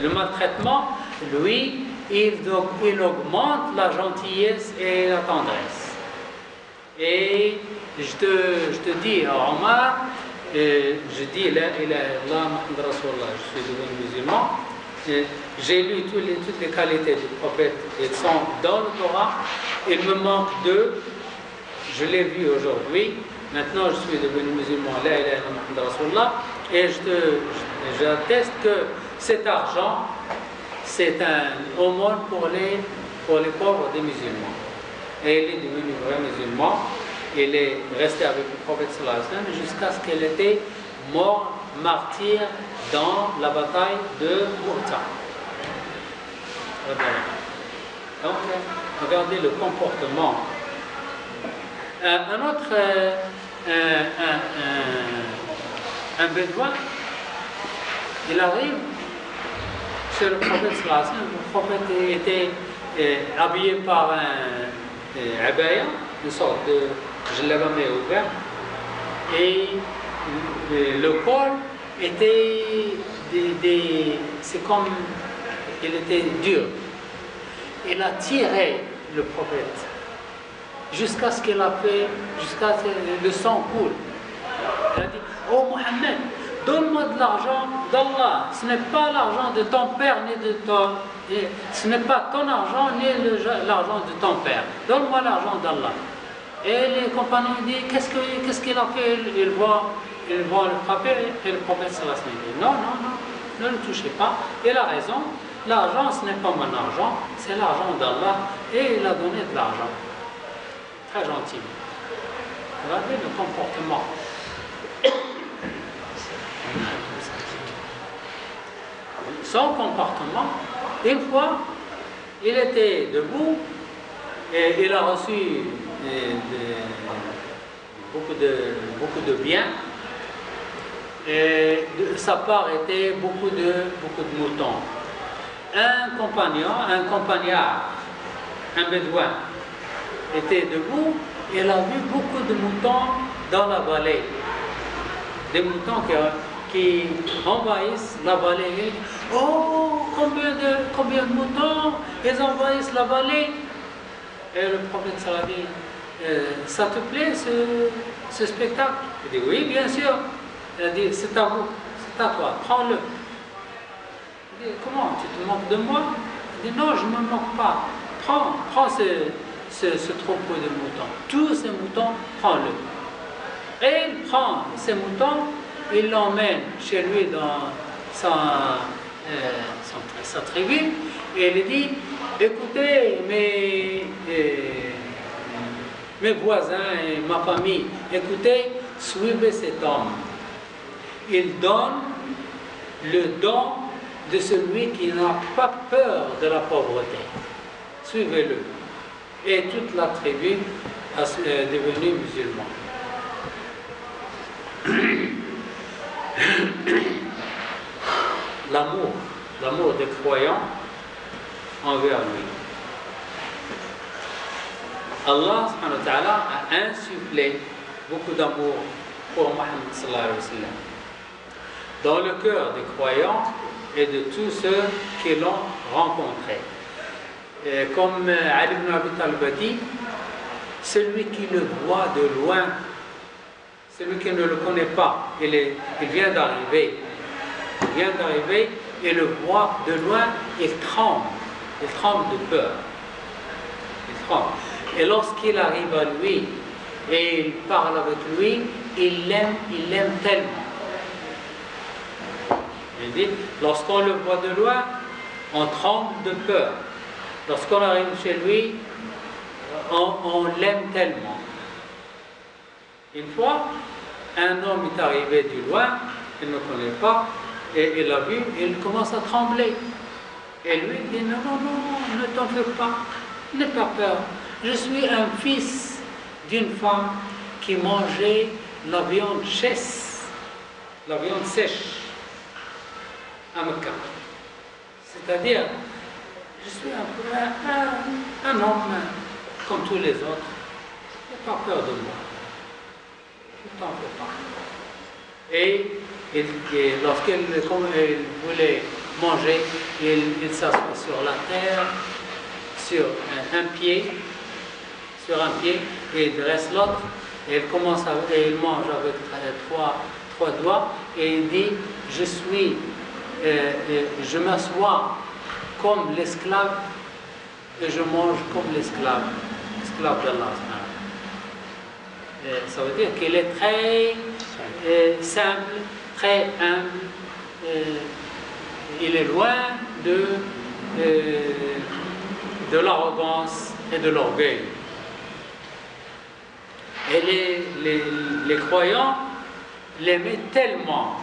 le maltraitement, lui, il augmente la gentillesse et la tendresse. Et je te dis, Omar, je dis, là, Muhammad Rasulullah, je suis devenu musulman, j'ai lu toutes les qualités du prophète, elles sont dans le Torah, il me manque deux, je l'ai vu aujourd'hui, maintenant je suis devenu musulman, là, Muhammad Rasulullah, et j'atteste que cet argent, c'est un aumône pour les pauvres des musulmans. Et il est devenu vrai musulman, il est resté avec le prophète sallallahu alayhi wa sallam jusqu'à ce qu'il était mort, martyr, dans la bataille de Mu'tah. Donc, regardez le comportement. Un autre, un bédouin, il arrive chez le prophète sallallahu alayhi wa sallam. Le prophète était habillé par un abaya, une sorte de jalabamé ouvert, et le col était c'est comme il était dur. Il a tiré le prophète jusqu'à ce qu'il a fait, jusqu'à ce que le sang coule. Il a dit: oh Mohammed, donne-moi de l'argent d'Allah, ce n'est pas l'argent de ton père ni de ton, ce n'est pas ton argent ni l'argent de ton père, donne-moi l'argent d'Allah. Et les compagnons disent: qu'est-ce qu'il a fait? Ils vont le frapper, et le prophète sallallahu alayhi wa sallam dit: non, ne le touchez pas. Il a raison, l'argent ce n'est pas mon argent, c'est l'argent d'Allah, et il a donné de l'argent. Très gentil. Regardez le comportement. Son comportement, une fois, il était debout et il a reçu beaucoup de biens. Et de sa part était beaucoup de moutons. Un compagnard, un bédouin, était debout et il a vu beaucoup de moutons dans la vallée. Des moutons qui envahissent la vallée. Oh, combien de moutons, ils envahissent la vallée. Et le prophète sallallahu alayhi wa sallam dit: ça te plaît ce spectacle? Il dit: oui, bien sûr. Il a dit: c'est à vous, c'est à toi, prends-le. Il dit: comment, tu te moques de moi? Il dit: non, je ne me moque pas. Prends ce troupeau de moutons. Tous ces moutons, prends-le. Et il prend ces moutons, il l'emmène chez lui dans sa tribu, et il dit: écoutez, mes voisins et ma famille, écoutez, suivez cet homme. Il donne le don de celui qui n'a pas peur de la pauvreté. Suivez-le. Et toute la tribu est devenue musulmane. L'amour des croyants envers lui. Allah subhanahu wa ta'ala a insufflé beaucoup d'amour pour Mohammed sallallahu alayhi wa sallam dans le cœur des croyants et de tous ceux qui l'ont rencontré. Et comme Ali ibn Abi Talib a dit, celui qui le voit de loin, celui qui ne le connaît pas, il vient d'arriver, et le voit de loin, il tremble de peur, il tremble. Et lorsqu'il arrive à lui et il parle avec lui, il l'aime tellement. Il dit: lorsqu'on le voit de loin, on tremble de peur. Lorsqu'on arrive chez lui, on l'aime tellement. Une fois, un homme est arrivé du loin, il ne connaît pas, et il l'a vu, et il commence à trembler. Et lui dit: non, ne t'en fais pas, n'aie pas peur. Je suis un fils d'une femme qui mangeait la viande sèche à Mecca. C'est-à-dire, je suis un homme comme tous les autres. N'aie pas peur de moi. Ne t'en fais pas. Et lorsqu'il voulait manger, il s'assoit sur la terre, sur un pied, et il dresse l'autre, et il mange avec trois doigts, et il dit, je m'assois comme l'esclave, et je mange comme l'esclave d'Allah. Ça veut dire qu'il est très simple, très humble, il est loin de l'arrogance et de l'orgueil. Et les croyants l'aimaient tellement,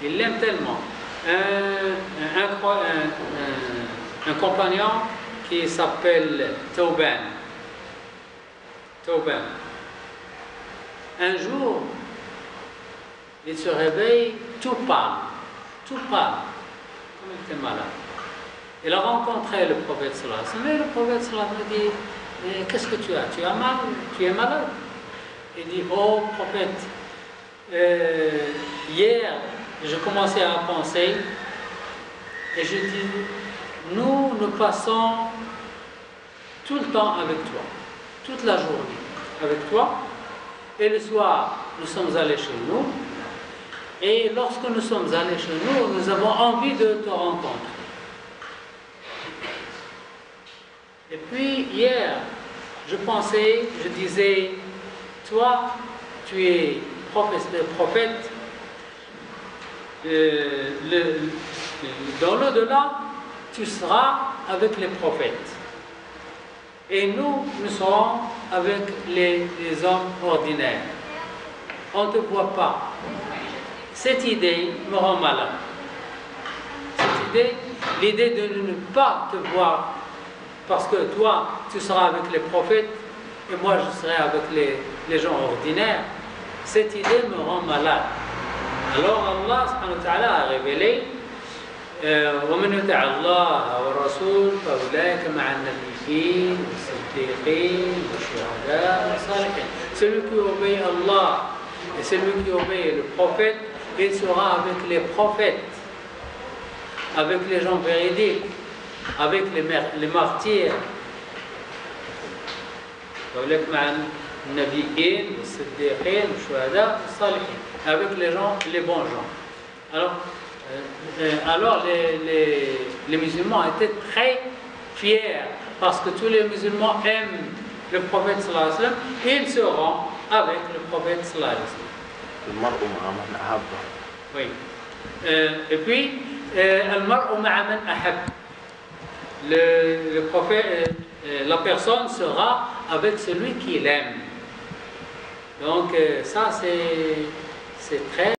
ils l'aiment tellement. Un compagnon qui s'appelle Tauban. Un jour, il se réveille tout pâle, comme il était malade. Il a rencontré le prophète sallallahu alayhi wa sallam, et le prophète sallallahu alayhi wa sallam dit, qu'est-ce que tu as? Tu as mal? Tu es malade? Il dit, oh prophète, hier, je commençais à penser, et je dis, nous passons tout le temps avec toi, toute la journée avec toi, et le soir, nous sommes allés chez nous, et lorsque nous sommes allés chez nous, nous avons envie de te rencontrer. Et puis hier, je disais, toi, tu es prophète, dans l'au-delà, tu seras avec les prophètes. Et nous serons avec les hommes ordinaires. On ne te voit pas. Cette idée me rend malade. L'idée de ne pas te voir, parce que toi, tu seras avec les prophètes, et moi, je serai avec les gens ordinaires. Cette idée me rend malade. Alors Allah subhanahu wa ta'ala a révélé ومن يطع الله والرسول فأولئك مع النبيين والصديقين والشهداء والصالحين. Celui qui obéit Allah et celui qui obéit le prophète, il sera avec les prophètes, avec les gens véridiques, avec les martyrs. فأولئك مع النبيين والصديقين والشهداء والصالحين. Avec les gens, les bons gens. Alors les musulmans étaient très fiers parce que tous les musulmans aiment le prophète sallallahu alayhi wa sallam, et ils seront avec le prophète sallallahu alayhi wa sallam. Oui. Et puis, al-mar'u ma'a man ahab. Le prophète, la personne sera avec celui qu'il aime. Donc ça c'est très